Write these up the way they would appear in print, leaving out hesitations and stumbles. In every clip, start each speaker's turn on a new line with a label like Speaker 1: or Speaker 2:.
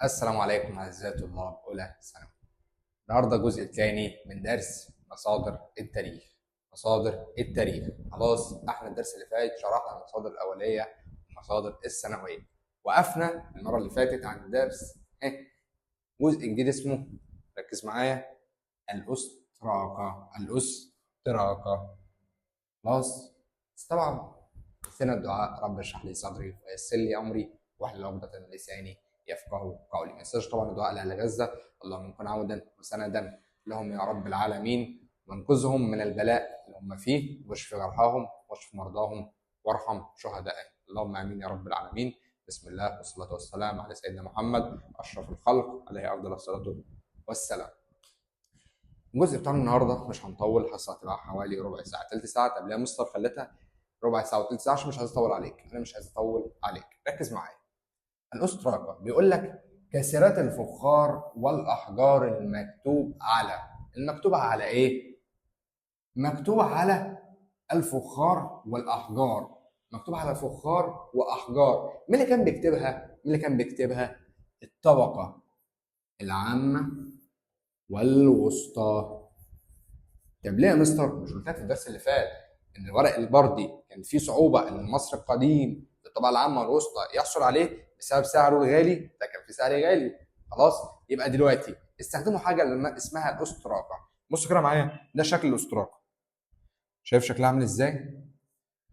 Speaker 1: السلام عليكم أعزائي طلاب أولى ثانوي. النهارده الجزء الثاني من درس مصادر التاريخ. مصادر التاريخ، خلاص احنا الدرس اللي فات شرحنا المصادر الأولية والمصادر الثانوية. وقفنا المرة اللي فاتت عن درس جزء جديد اسمه، ركز معايا، الأستراقة. الأستراقة، خلاص. بس طبعا نسينا الدعاء: رب اشرح لي صدري ويسر لي أمري واحلل عقدة من لساني يفقهوا قولي. ما ننساش طبعا الدعاء لاهل غزه: اللهم كن عودا وسندا لهم يا رب العالمين، وانقذهم من البلاء اللي هم فيه، واشف جرحاهم واشف مرضاهم وارحم شهدائهم. اللهم امين يا رب العالمين. بسم الله والصلاه والسلام على سيدنا محمد اشرف الخلق عليه افضل الصلاه والسلام. الجزء بتاعنا النهارده مش هنطول، الحصه هتبقى حوالي ربع ساعه تلت ساعه. طب ليه يا مستر خليتها ربع ساعه وتلت ساعه؟ عشان مش عايز اطول عليك، انا مش عايز اطول عليك، ركز معايا. الأستراقة بيقول لك: كاسرات الفخار والأحجار المكتوب على إيه؟ مكتوب على الفخار والأحجار. مكتوب على فخار وأحجار. مين اللي كان بيكتبها؟ الطبقة العامة والوسطى. طب ليه يا مستر؟ مش قلت لك في الدرس اللي فات إن الورق البردي كان فيه صعوبة إن المصري القديم الطبقة العامة والوسطى يحصل عليه بسبب سعره الغالي؟ ده كان في سعر غالي. خلاص، يبقى دلوقتي استخدموا حاجه اسمها الأستراقة. بصوا كده معايا، ده شكل الأستراقة. شايف شكلها عامل ازاي؟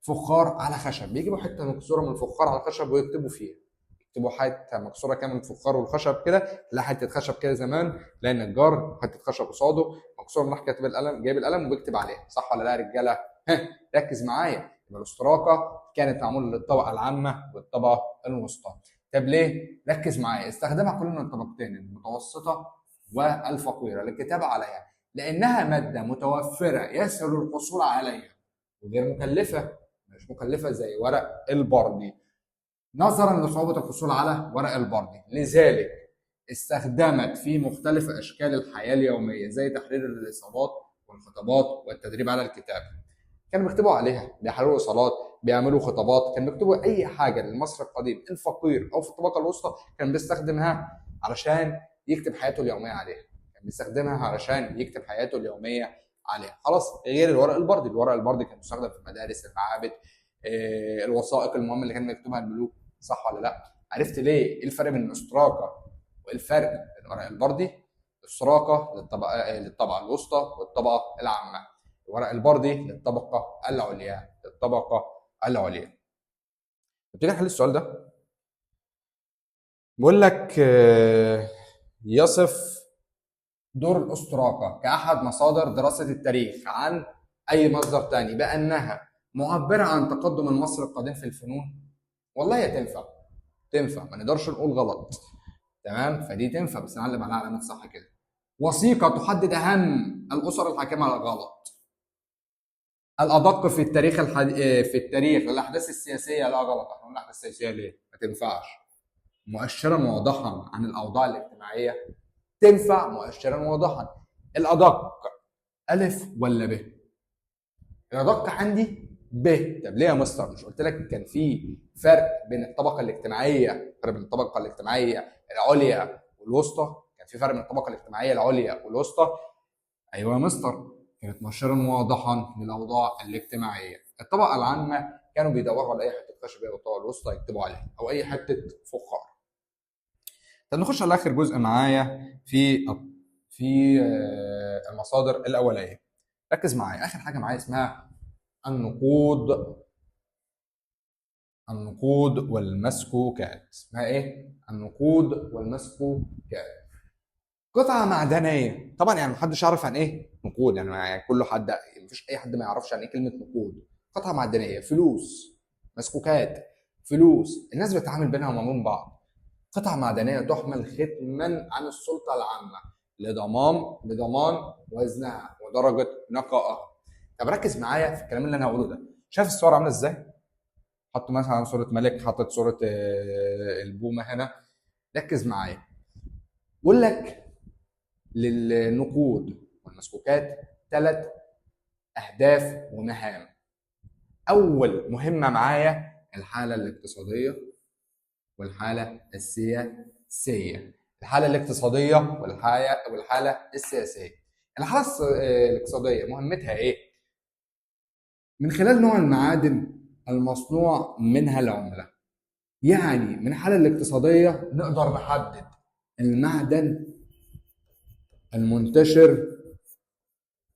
Speaker 1: فخار على خشب، بيجيبوا حته مكسوره من الفخار على الخشب ويكتبوا فيها. يكتبوا حته مكسوره كده من الفخار والخشب كده، تلاقي حته خشب كده زمان، تلاقي النجار حته خشب قصاده مكسوره، راح كاتب القلم، جايب القلم وبيكتب عليها، صح ولا لا يا رجاله؟ ركز معايا. يبقى الأستراقة كانت معموله للطبقه العامه والطبقه الوسطى. طب ليه؟ ركز معايا. استخدمها كل من الطبقتين المتوسطه والفقيره للكتابه عليها، لانها ماده متوفره يسهل الحصول عليها وغير مكلفه، مش مكلفه زي ورق البردي، نظرا لصعوبه الحصول على ورق البردي. لذلك استخدمت في مختلف اشكال الحياه اليوميه زي تحرير الاصابات والخطابات والتدريب على الكتابه. كانوا بيكتبوا عليها، بيحرروا اصالات، بيعملوا خطابات، كانوا بيكتبوا اي حاجه للمصري القديم الفقير او في الطبقه الوسطى كان بيستخدمها علشان يكتب حياته اليوميه عليها. كان بيستخدمها علشان يكتب حياته اليوميه عليها. خلاص، غير الورق البردي كان بيستخدم في المدارس، المعابد، الوثائق المهمه اللي كان بيكتبها الملوك، صح ولا لا؟ عرفت ليه ايه الفرق بين الاستراقه وايه الفرق بين الورق البردي؟ الاستراقه للطبقه الوسطى والطبقه العامه، الورق البردي للطبقه العليا. نبتدي نحل السؤال ده. بيقول لك يصف دور الأستراقة كأحد مصادر دراسة التاريخ عن أي مصدر تاني بأنها معبرة عن تقدم المصري القديم في الفنون. والله هي تنفع، ما نقدرش نقول غلط، تمام؟ فدي تنفع، بس نعلم عليها علامات صح كده. وثيقة تحدد أهم الأسر الحاكمة على الغلط. الأدق في التاريخ في التاريخ للأحداث السياسية، لا غلط. احنا قلنا الأحداث السياسية ليه؟ ما تنفعش. مؤشرا واضحا عن الأوضاع الاجتماعية، تنفع مؤشرا واضحا. الأدق ألف ولا ب؟ الأدق عندي ب. طب ليه يا مستر؟ مش قلت لك كان في فرق بين الطبقة الاجتماعية، فرق بين الطبقة الاجتماعية العليا والوسطى؟ كان في فرق بين الطبقة الاجتماعية العليا والوسطى. أيوه يا مستر، كانت مؤشرا واضحا للأوضاع الاجتماعية. الطبقة العامة كانوا بيدوروا على أي حتة خشب والطبقة الوسطى يكتبوا عليها، أو أي حتة فخار. طب نخش على آخر جزء معايا في المصادر الأولية. ركز معايا، آخر حاجة معايا اسمها النقود. النقود والمسكوكات. اسمها إيه؟ النقود والمسكوكات. قطعة معدنية. طبعا يعني محدش يعرف عن ايه نقود، يعني كل حد، مفيش اي حد ما يعرفش عن ايه كلمة نقود. قطعة معدنية، فلوس، مسكوكات، فلوس الناس بتتعامل بينها وما بين بعض. قطعة معدنية تحمل ختما عن السلطة العامة لضمان وزنها ودرجة نقائها. طب ركز معايا في الكلام اللي انا هقوله ده. شايف الصور عاملة ازاي؟ حط مثلا صورة ملك، حطت صورة البومة هنا. ركز معايا، بقول لك للنقود والمسكوكات ثلاث أهداف ومهام. أول مهمة معايا الحالة الاقتصادية والحالة الحالة الاقتصادية والحالة السياسية. الحالة الاقتصادية مهمتها ايه؟ من خلال نوع المعادن المصنوع منها العملة. يعني من الحالة الاقتصادية نقدر نحدد المعدن المنتشر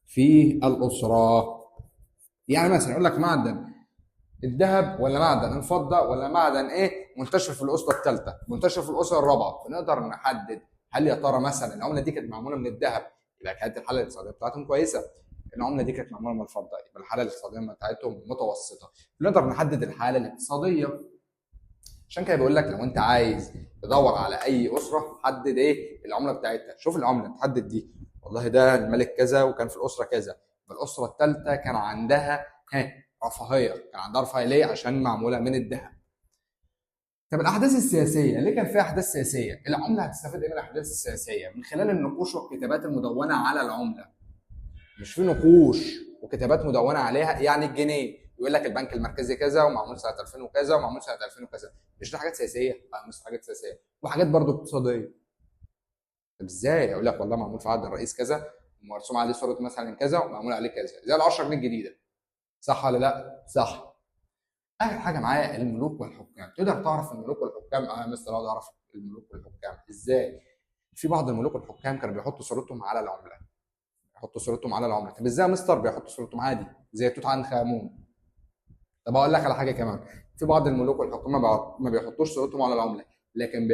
Speaker 1: في الأسرة. يعني مثلا يقول لك معدن الذهب ولا معدن الفضة ولا معدن ايه منتشر في الأسرة الثالثة، منتشر في الأسرة الرابعة، بنقدر نحدد هل يا ترى مثلا العملة دي كانت معمولة من الذهب، يبقى كانت الحالة الاقتصادية بتاعتهم كويسة. العملة دي كانت معمولة من الفضة، يبقى الحالة الاقتصادية بتاعتهم متوسطة. نقدر نحدد الحالة الاقتصادية. عشان كده بيقول لك لو انت عايز تدور على اي اسره حدد ايه العمله بتاعتها. شوف العمله تحدد دي، والله ده الملك كذا وكان في الاسره كذا، الاسره الثالثه كان عندها رفاهيه، كان عندها رفاهيه ليه؟ عشان معموله من الذهب. طب الاحداث السياسيه، ليه كان فيها احداث سياسيه؟ العمله هتستفيد ايه من الاحداث السياسيه؟ من خلال النقوش والكتابات المدونه على العمله. مش في نقوش وكتابات مدونه عليها؟ يعني الجنيه يقول لك البنك المركزي كذا ومعمول سنه 2000 وكذا ومعمول سنه 2000 وكذا، مش دي حاجات سياسيه؟ مش حاجات سياسيه وحاجات برضو اقتصاديه. طب ازاي؟ اقول لك والله معمول في عهد الرئيس كذا ومرسوم عليه صوره مثلا كذا ومعمول عليه كذا، زي ال 10 جنيه الجديده. صح ولا لا؟ صح. اخر حاجه معايا الملوك والحكام. تقدر تعرف الملوك والحكام؟ انا مثلا اقدر اعرف الملوك والحكام ازاي؟ في بعض الملوك والحكام كانوا بيحطوا صورتهم على العمله. بيحطوا صورتهم على العمله. طب ازاي يا مستر بيحطوا صورتهم عادي زي توت عنخ امون؟ طب اقول لك على حاجه كمان، في بعض الملوك والحكام ما بيحطوش صورتهم على العمله، لكن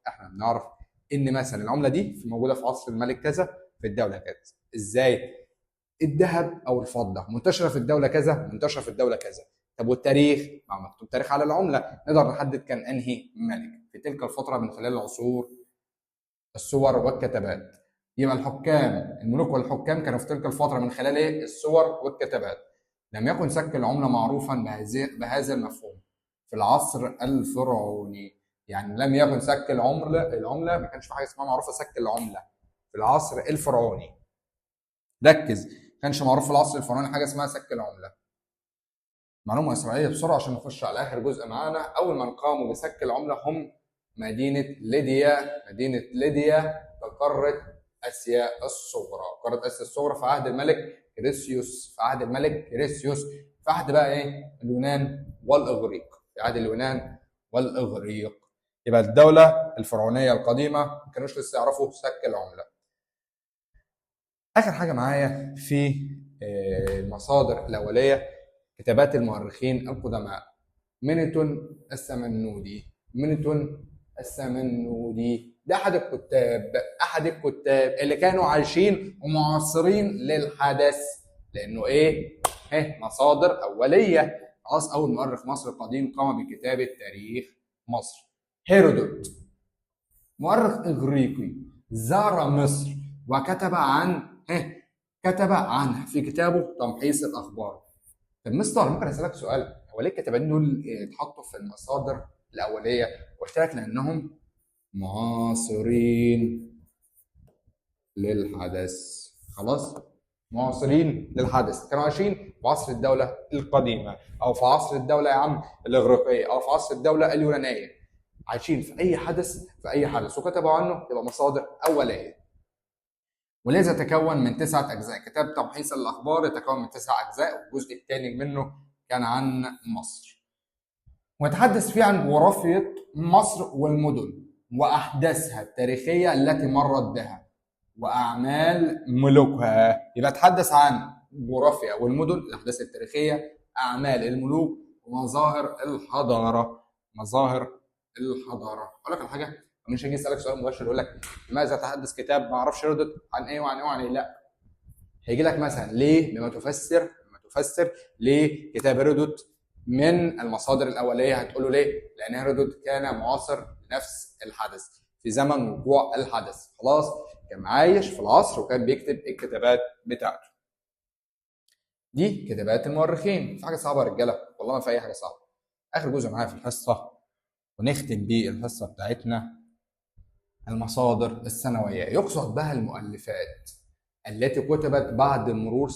Speaker 1: احنا بنعرف ان مثلا العمله دي موجوده في عصر الملك كذا في الدوله كذا. ازاي؟ الذهب او الفضه منتشره في الدوله كذا، منتشره في الدوله كذا. طب والتاريخ؟ مكتوب تاريخ على العمله، نقدر نحدد كان انهي ملك في تلك الفتره من خلال العصور، الصور والكتابات. يبقى الحكام، الملوك والحكام كانوا في تلك الفتره من خلال ايه؟ الصور والكتابات. لم يكن سك العمله معروفا بهذا المفهوم في العصر الفرعوني. يعني لم يكن سك العمله ما كانش في حاجه اسمها معروفه سك العمله في العصر الفرعوني. ركز، ما كانش معروف في العصر الفرعوني حاجه اسمها سك العمله. معلومه اسرائيليه بسرعه عشان نخش على اخر جزء معانا. اول من قاموا بسك العمله هم مدينه ليديا في قاره اسيا الصغرى. قاره اسيا الصغرى في عهد الملك كريسيوس، في عهد بقى ايه؟ اليونان والاغريق، في عهد اليونان والاغريق. يبقى الدوله الفرعونيه القديمه ما كانوش لسه يعرفوا سك العمله. اخر حاجه معايا في المصادر الاوليه كتابات المؤرخين القدماء. مينيتون السمنودي ده احد الكتاب اللي كانوا عايشين ومعاصرين للحدث، لانه ايه؟ مصادر اوليه. خلاص، اول مؤرخ مصري قديم قام بكتابه تاريخ مصر. هيرودوت مؤرخ اغريقي زار مصر وكتب عنها في كتابه تمحيص الاخبار. طب مستر ممكن اسالك سؤال، هو ليه الكتابين دول اتحطوا في المصادر الاوليه؟ قلت لك لانهم معاصرين للحدث. خلاص، معاصرين للحدث، كانوا عايشين في عصر الدوله القديمه او في عصر الدوله يا عم الاغريقيه او في عصر الدوله اليونانيه، عايشين في اي حدث وكتبوا عنه، يبقى مصادر اوليه. ولذا تكون من 9 أجزاء. كتاب تمحيص الأخبار يتكون من 9 أجزاء، والجزء الثاني منه كان عن مصر، ويتحدث فيه عن جغرافية مصر والمدن وأحداثها التاريخية التي مرت بها وأعمال ملوكها. يبقى تحدث عن جغرافيا والمدن، الأحداث التاريخية، أعمال الملوك، ومظاهر الحضارة. أقول لك على حاجة، مش هيجي يسالك سؤال مباشر يقول لك لماذا تحدث كتاب ما اعرفش يردد عن ايه وعن ايه وعن ايه، لا. هيجي لك مثلا ليه بما تفسر ليه كتاب هيرودوت من المصادر الاوليه. هتقول له ليه؟ لان هيرودوت كان معاصر لنفس الحدث في زمن وقوع الحدث. خلاص، كان عايش في العصر وكان بيكتب الكتابات بتاعته. دي كتابات المؤرخين. في حاجه صعبه يا رجاله؟ والله ما في اي حاجه صعبه. اخر جزء معايا في الحصه ونختم بيه الحصه بتاعتنا، المصادر السنوية. يقصد بها المؤلفات التي كتبت بعد مرور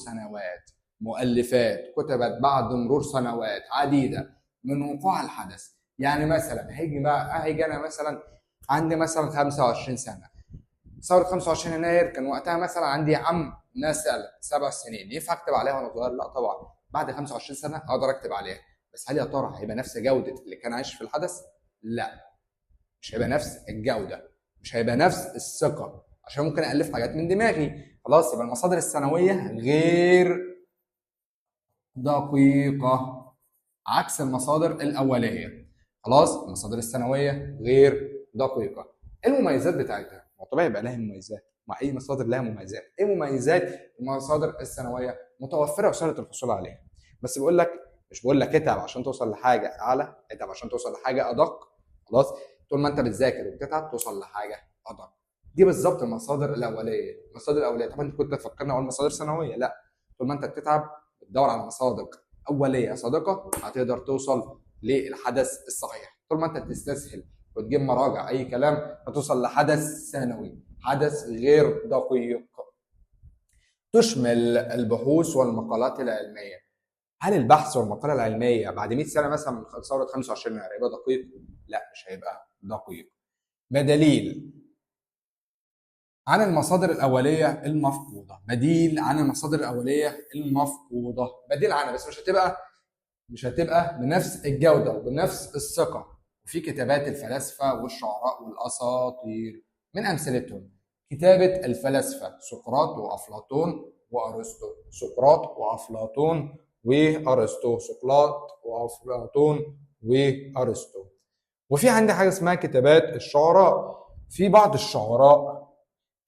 Speaker 1: سنوات عديدة من وقوع الحدث. يعني مثلا هيجي انا مثلا عندي مثلا 25 سنه، ثوره 25 يناير كان وقتها مثلا عندي عم مثلا 7 سنين، ينفع اكتب عليها وانا صغير؟ لا طبعا. بعد 25 سنه اقدر اكتب عليها، بس هل يا ترى هيبقى نفس جوده اللي كان عايش في الحدث؟ لا، مش هيبقى نفس الجوده، مش هيبقى نفس الثقه، عشان ممكن الف حاجات من دماغي. خلاص، يبقى المصادر السنويه غير دقيقه، عكس المصادر الاوليه. خلاص، المصادر السنويه غير دقيقه. ايه المميزات بتاعتها؟ ما طبيعي يبقى لها مميزات، مع اي مصادر لها مميزات. ايه مميزات المصادر السنويه؟ متوفره وسهله الحصول عليها، بس بيقول لك، مش بقول لك اتعب عشان توصل لحاجه اعلى، اتعب عشان توصل لحاجه ادق. خلاص، طول ما انت بتذاكر وبتتعب توصل لحاجه ادق. دي بالظبط المصادر الاوليه. المصادر الاوليه طبعا انت كنت تفكرنا اقول مصادر سنويه، لا، طول ما انت بتتعب بتدور على مصادر اوليه صادقه هتقدر توصل للحدث الصحيح. طول ما انت بتستسهل وتجيب مراجع اي كلام هتوصل لحدث ثانوي، حدث غير دقيق. تشمل البحوث والمقالات العلميه. هل البحث والمقاله العلميه بعد 100 سنه مثلا من ثوره 25 يناير هيبقى دقيق؟ لا، مش هيبقى دقيق. بدليل عن المصادر الأولية المفقودة. بديل عن المصادر الأولية المفقودة، بديل عنها، بس مش هتبقى بنفس الجودة وبنفس الثقة. وفي كتابات الفلاسفة والشعراء والأساطير، من أمثلتهم كتابة الفلاسفة سقراط وأفلاطون وأرسطو. سقراط وأفلاطون وأرسطو. سقراط وأفلاطون وأرسطو. وفي عندي حاجة اسمها كتابات الشعراء. في بعض الشعراء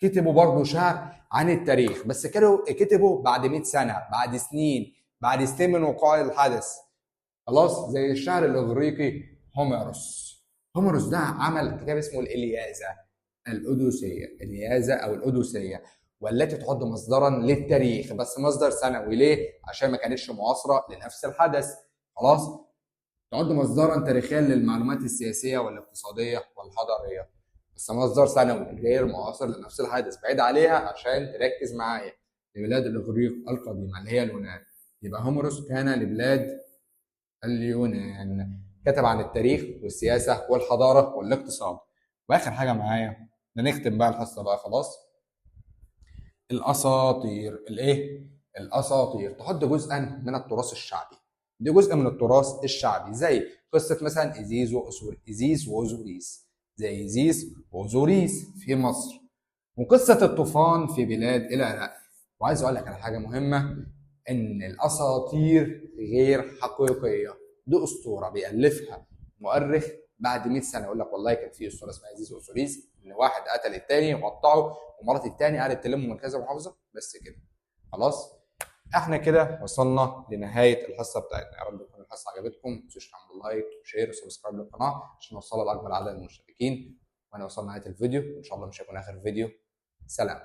Speaker 1: كتبوا برضه شعر عن التاريخ، بس كتبوا بعد 100 سنة، بعد سنين، بعد سنين من وقوع الحدث. خلاص، زي الشاعر الإغريقي هوميروس. هوميروس ده عمل كتاب اسمه الإلياذة الأوديسية، الإلياذة أو الأوديسية، والتي تعد مصدرا للتاريخ، بس مصدر سنوي. ليه؟ عشان ما كانتش معاصرة لنفس الحدث. خلاص، تعد مصدرا تاريخيا للمعلومات السياسية والاقتصادية والحضارية، بس مصدر سنوي غير معاصر لنفس الحدث. بعيد عليها عشان تركز معايا. لبلاد الإغريق القديمة اللي هي اليونان. يبقى هوميروس كان لبلاد اليونان، كتب عن التاريخ والسياسة والحضارة والاقتصاد. وآخر حاجة معايا، نختم بقى الحصة بقى خلاص. الأساطير. الإيه؟ الأساطير تعد جزءا من التراث الشعبي. دي جزء من التراث الشعبي، زي قصة مثلا إيزيس وأوزوريس، زي إيزيس وأوزوريس في مصر، وقصة الطوفان في بلاد العراق. وعايز أقول لك على حاجة مهمة، إن الأساطير غير حقيقية. دي أسطورة بيألفها مؤرخ بعد 100 سنة، يقول لك والله كان في أسطورة اسمها إيزيس وأوزوريس، إن واحد قتل التاني وقطعه، ومرات التاني قعدت تلمه من كذا محافظة، بس كده. خلاص، احنا كده وصلنا لنهايه الحصه بتاعتنا. يا رب تكون الحصه عجبتكم. ما تنسوش تعملوا لايك وشير وسبسكرايب للقناه عشان نوصلها لاكبر عدد من المشتركين. وانا وصلنا لنهايه الفيديو، ان شاء الله مش هيكون اخر فيديو. سلام.